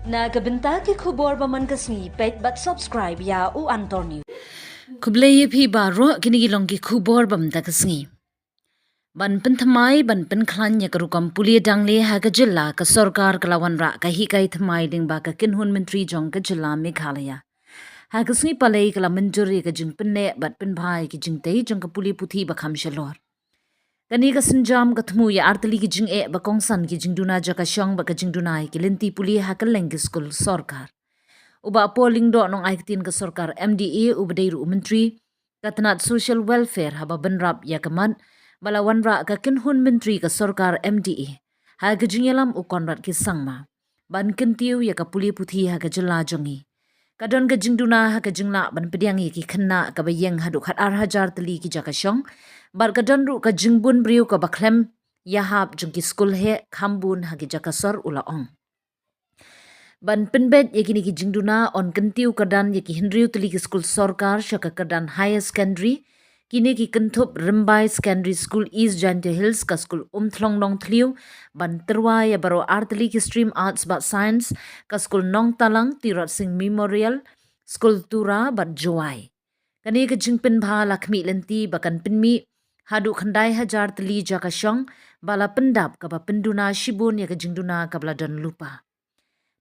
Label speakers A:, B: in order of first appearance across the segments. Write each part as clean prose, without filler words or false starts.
A: Nagabenta ki khubor ba man kasni pet but subscribe ya u antor new.
B: Kublai phi baro kini gilong ki khubor bam ta kasngi. Ban pen thamai ban pen khlan ya karukam puli dangle ha ka Jylla ka Sorkar kalawan ra ka hi kai thamai ding ba ka kinhun menteri jong ka Jylla Meghalaya. Ha kasngi palai kala menjuri ka jing penne bat pen bhai ki jing tei jong ka puli puthi ba kham shalor. Kani ka sinjam ka thmu ya artali ki jing ba kongsan ki jing duna jaka shong ba ka jing dunai ki lenti puli ha ka lengi skul Sorkar. Uba polling do nong aiktin ka Sorkar MDA ubadairu menteri katanat social welfare haba benrap ya kaman balawan ra ka kinhun menteri ka Sorkar MDA ha ka jingyalam u konrat ki sangma ban kentiu ya ka puli puthi ha ka Jylla jongi kadon ka jingduna ha ka jingla ban pediang ki khanna ka bayeng hadu khat ar hajar tali ki jaka shong bar kadon ru ka jingbun briu ka baklem ya hab jong ki skul he khambun ha ki jaka sor ula ong ban penbet yakini ki jingduna on kentiu kadan yaki hindriu tali ki skul Sorkar syaka kadan higher secondary kini ki kentup rembai secondary school East Jante Hills ka skul thlong nong thliu ban terwa ya baro artli ki stream arts but science ka skul nong talang tirat sing memorial skul tura bat joai kani ka jingpen bha lakmi lenti bakan penmi hadu khandai hajar tli jaka syong bala pendap ka ba penduna shibun ya ka jingduna ka bladan lupa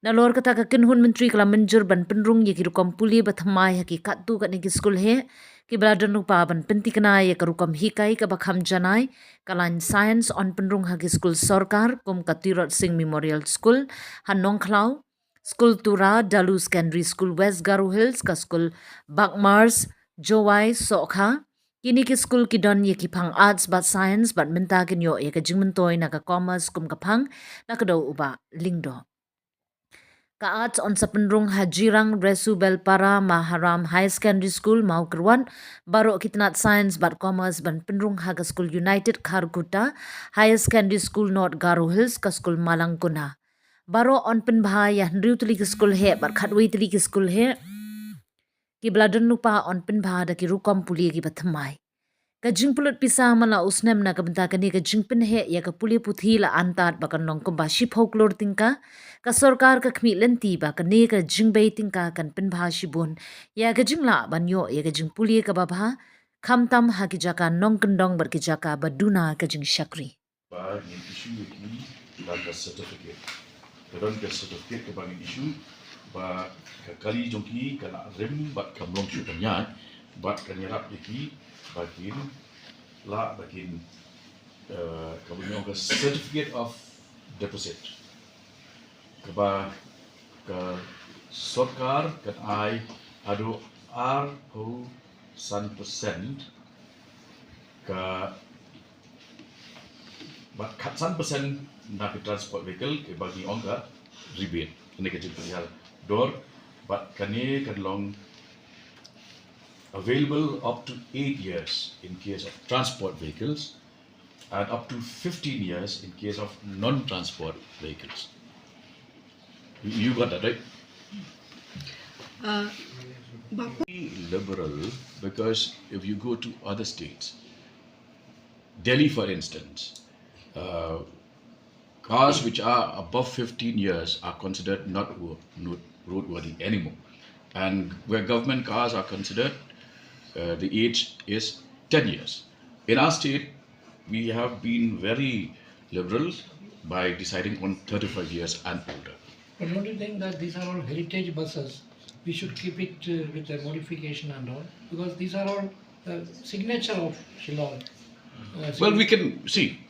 B: Nalor kata ka kinhun menteri kala menjur ban penrung ya ki rukam puli bathamai ha ki katu kat ni ki skul he ki beladan lupa ban penti kena ya ka rukam hikai ka bakham janai kalan science on penrung ha ki skul Sorkar kum katirot sing memorial school hanong khlau skul tura dalu secondary school West Garu Hills ka skul Bakmars Jowai Sokha kini ki skul ki don ya ki phang arts but science but menta kin yo ya ka jingmentoi na ka commerce kum ka phang na ka do uba lingdo ka arts on sapendrung hajirang resu belpara maharam high secondary school mau kerwan baro kitnat science but commerce ban pendrung haga school united kharkuta high secondary school north garu hills ka school malangkuna baro on pen bhai ya ndriu tuli ki school he bar khatwi tuli ki school he ki bladan lupa on pen bha da ki rukom puli ki bathamai ka jingpulut pisa mala snem na ka benta kani ka jingpen he ya ka puli puthi la antat bakan nong ko ba shi folklore tingka ka Sorkar ka khmi lenti ba ka ne ka jingbei tingka kan pen bha shi bun ya ka jingla banyo ya ka jingpuli ka ba bha khamtam ha ki jaka nong kendong bar ki jaka ba duna ka jing shakri
C: ba ni issue ki ba ka certificate kadon ka certificate ka ba ni issue ba ka kali jongki kana rem ba ka mlong shu kanya ba ka ni rap ki bakin la bakin kemudian ke certificate of deposit keba ke Sorkar kan ai adu ar ho 100% ke bat kat 100% na ke transport vehicle ke bagi ongga rebate ini ke jumpa dor bat kani kan long available up to 8 years in case of transport vehicles and up to 15 years in case of non-transport vehicles. You got that, right? Liberal, because if you go to other states, Delhi for instance, cars which are above 15 years are considered not roadworthy anymore, and where government cars are considered the age is 10 years. In our state, we have been very liberal by deciding on 35 years and older.
D: But don't you think that these are all heritage buses? We should keep it with a modification and all, because these are all signature of Shillong.
C: Well, we can see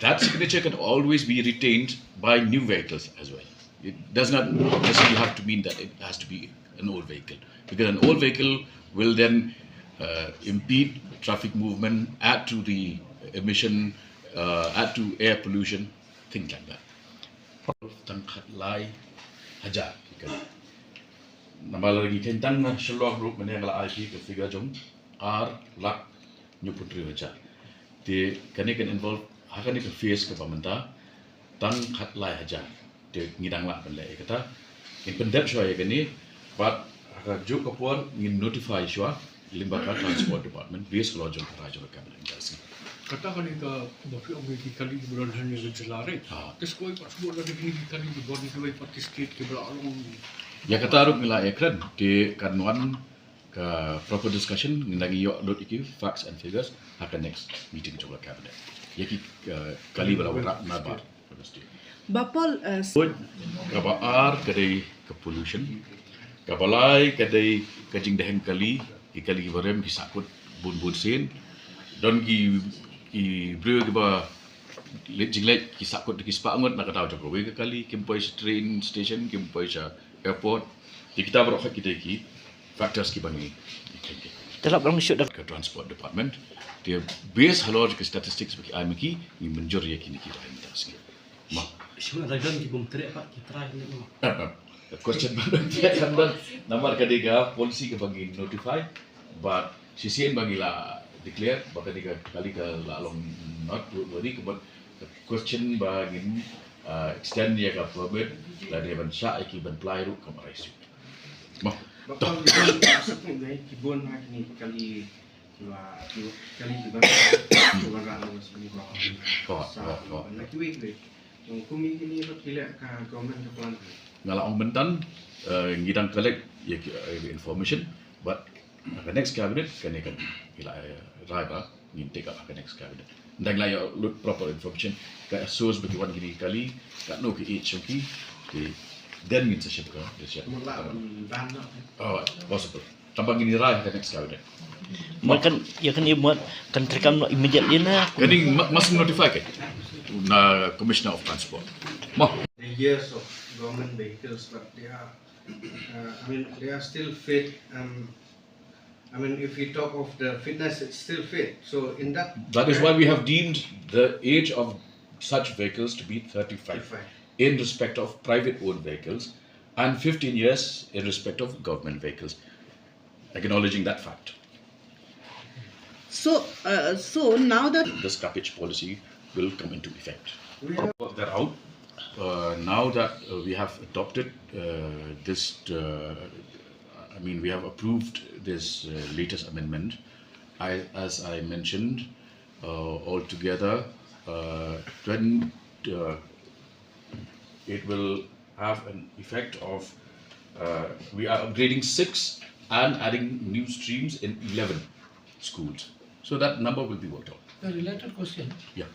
C: that signature can always be retained by new vehicles as well. It does not necessarily have to mean that it has to be an old vehicle, because an old vehicle will then impede traffic movement, add to the emission, add to air pollution, things like that. Tangkat lai hajar kan. Nama lagi kentang na shalom group mana yang la IP ke figure jom R lak new putri hajar. Di kani kan involve hakan ni ke face ke pamenta tangkat lai hajar. Di ngidang lak benda kata in pendek shua ya kani but haka juk kapuan ingin notify shua limbaga transport department base kalau jom kerajaan kabinet industri.
E: katakan ika bafi ang wiki kali bulan hanya Jylla re. Terus koi pas buat lagi ni kali di body dua participate ke belalong.
C: Ya kata aruk nila ekran di kanuan ke proper discussion nginagi yo lot iki facts and figures akan next meeting Jylla cabinet. Ya ki kali berawak nabar.
F: Bapol
C: Kabaar kadai ke pollution. Kabalai kadai kajing daheng kali ikali barem kisakut bun sen don ki bro ke ba jinglet kisakut ki spangot nak tahu Jokowi ke kali kimpai train station kimpai airport kita berok kita ki factors ki bangi
G: Dalam orang shoot
C: ke transport department dia base halor ke statistics bagi amiki ni menjur ya kini kita hentas ni ma
G: Semua ada di bom trek pak kita ini.
C: question baru dia sambil namar kadiga polisi ke bagi notify but CCN bagi la declare baka diga kali ke lalong not worry ke question bagi extend dia ke permit la dia ban sya ki ban apply ru ke marais ma
H: Bapak masuk ni kibun ni kali kiba orang orang sini bawa nak kiwik ni kumi ini kila ka government ke plan
C: ngalaong bentan ngidang collect ya information but the next cabinet kan ikan ila raiba nginte ka the next cabinet ndang la ya look proper information ka source bagi wan gini kali ka no ki choki di then ngin session ka desya oh possible tambang gini rai ka next cabinet
G: Makan ya kan dia buat kan terekam immediately na.
C: kani must notify ka na commissioner of transport mo
H: the years of government vehicles, but they are, they are still fit. If we talk of the fitness, it's still fit. So in that
C: is why we have deemed the age of such vehicles to be 35 in respect of private owned vehicles and 15 years in respect of government vehicles, acknowledging that fact.
F: so now that
C: The scrappage policy will come into effect.
H: we have
C: Work that out. Now that we have adopted this, we have approved this latest amendment. As I mentioned, altogether, when it will have an effect of, we are upgrading 6 and adding new streams in 11 schools. So that number will be worked out.
D: A related question.
C: Yeah.